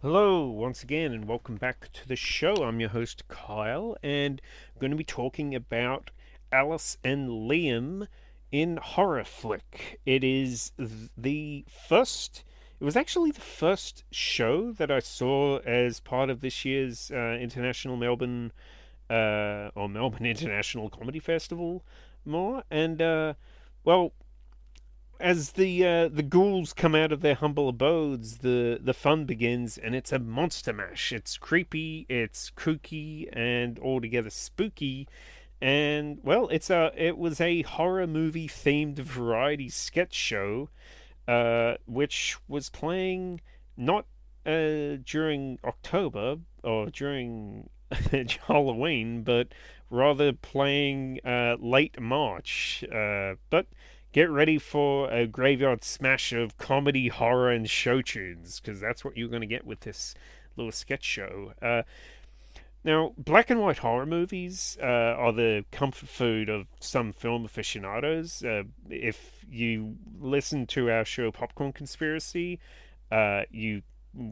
Hello, once again, and welcome back to the show. I'm your host, Kyle, and I'm going to be talking about Alice and Liam in Horror Flick. It was actually the first show that I saw as part of this year's International Melbourne, or Melbourne International Comedy Festival more, and, well, as the ghouls come out of their humble abodes, the fun begins, and it's a monster mash. It's creepy, it's kooky, and altogether spooky. And well, it was a horror movie themed variety sketch show, which was playing not during October or during Halloween, but rather playing late March. But get ready for a graveyard smash of comedy, horror, and show tunes, because that's what you're going to get with this little sketch show. Now, black and white horror movies are the comfort food of some film aficionados. If you listen to our show Popcorn Conspiracy, you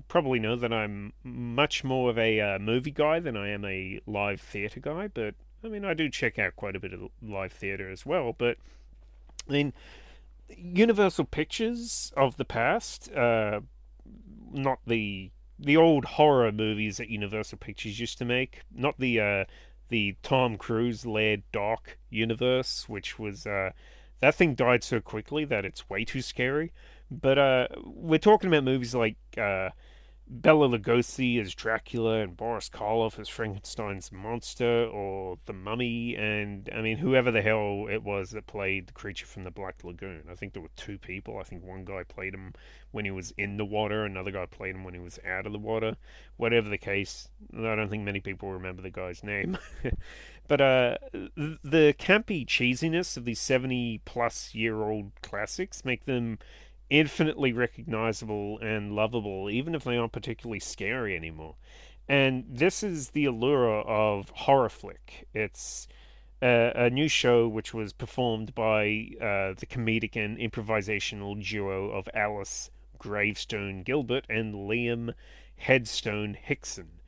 probably know that I'm much more of a movie guy than I am a live theatre guy, but I mean, I do check out quite a bit of live theatre as well. But I mean, Universal Pictures of the past, not the old horror movies that Universal Pictures used to make, not the Tom Cruise led Dark universe, which was that thing died so quickly that it's way too scary. But we're talking about movies like Bela Lugosi as Dracula and Boris Karloff as Frankenstein's monster, or the Mummy, and I mean whoever the hell it was that played the creature from the Black Lagoon. I think there were two people. I think one guy played him when he was in the water, another guy played him when he was out of the water. Whatever the case, I don't think many people remember the guy's name. But the campy cheesiness of these 70-plus-year-old classics make them infinitely recognizable and lovable, even if they aren't particularly scary anymore. And this is the allure of Horror Flick. It's a new show which was performed by the comedic and improvisational duo of Alice Gravestone Gilbert and Liam Headstone Hickson.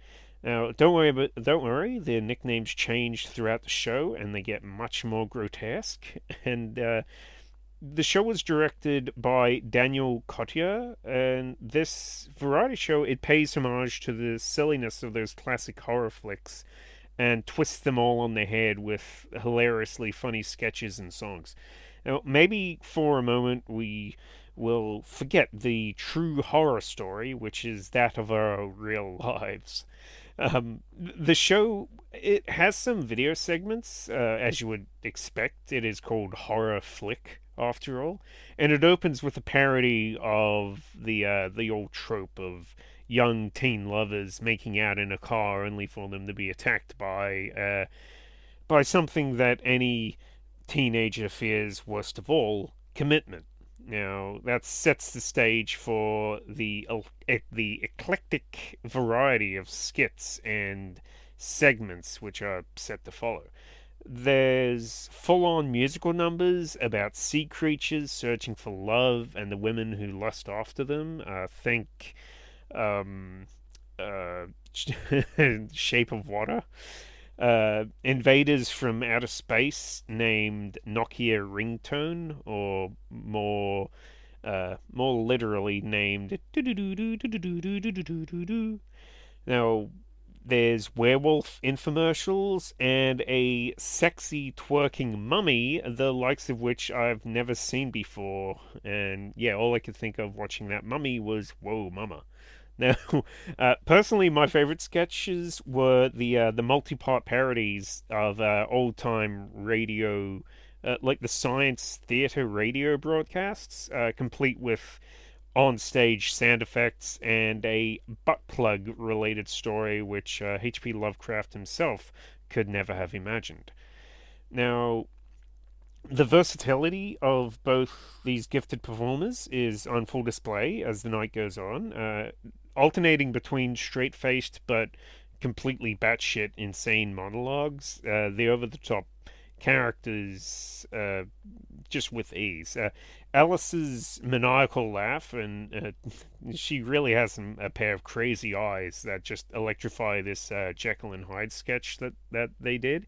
Now, don't worry, their nicknames change throughout the show, and they get much more grotesque. And the show was directed by Daniel Cottier, and this variety show, it pays homage to the silliness of those classic horror flicks and twists them all on their head with hilariously funny sketches and songs. Now, maybe for a moment we will forget the true horror story, which is that of our real lives. The show, it has some video segments, as you would expect. It is called Horror Flick, after all, and it opens with a parody of the old trope of young teen lovers making out in a car only for them to be attacked by something that any teenager fears worst of all, commitment. Now that sets the stage for the eclectic variety of skits and segments which are set to follow. There's full on musical numbers about sea creatures searching for love and the women who lust after them. Think um, uh, Shape of Water. Invaders from outer space named Nokia Ringtone, or more literally named. Now, there's werewolf infomercials and a sexy twerking mummy, the likes of which I've never seen before. And yeah, all I could think of watching that mummy was, whoa, mama. Now, personally, my favorite sketches were the multi-part parodies of old-time radio, like the science theater radio broadcasts, complete with on-stage sound effects and a butt plug related story which H.P. Lovecraft himself could never have imagined. Now, the versatility of both these gifted performers is on full display as the night goes on, alternating between straight-faced but completely batshit insane monologues, the over-the-top characters just with ease. Alice's maniacal laugh, and she really has a pair of crazy eyes that just electrify this Jekyll and Hyde sketch that they did.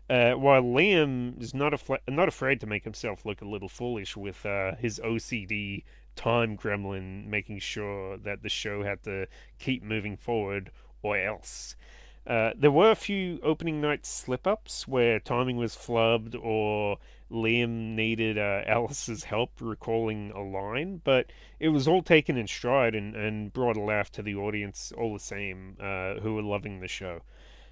While Liam is not afraid to make himself look a little foolish with his OCD time gremlin, making sure that the show had to keep moving forward or else. There were a few opening night slip ups where timing was flubbed or Liam needed Alice's help recalling a line, but it was all taken in stride and brought a laugh to the audience all the same, who were loving the show.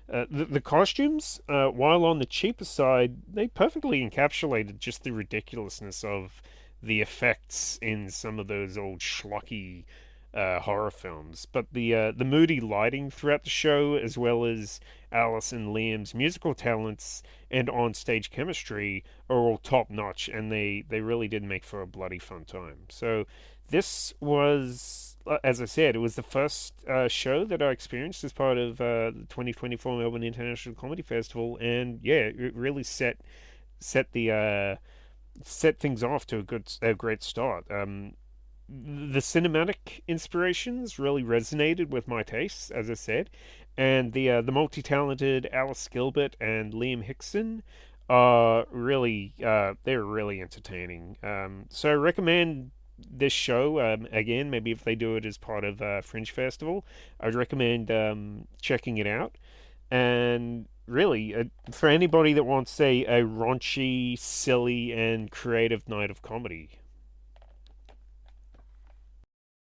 The costumes, while on the cheaper side, they perfectly encapsulated just the ridiculousness of the effects in some of those old schlocky horror films. But the moody lighting throughout the show, as well as Alice and Liam's musical talents and on-stage chemistry, are all top notch, and they really did make for a bloody fun time. So this was, as I said, it was the first show that I experienced as part of the 2024 Melbourne International Comedy Festival, and yeah, it really set the set things off to a great start. The cinematic inspirations really resonated with my tastes, as I said, and the multi-talented Alice Gilbert and Liam Hickson are really they're really entertaining. So I recommend this show again. Maybe if they do it as part of Fringe Festival, I'd recommend checking it out. And really, for anybody that wants, say, a raunchy, silly, and creative night of comedy.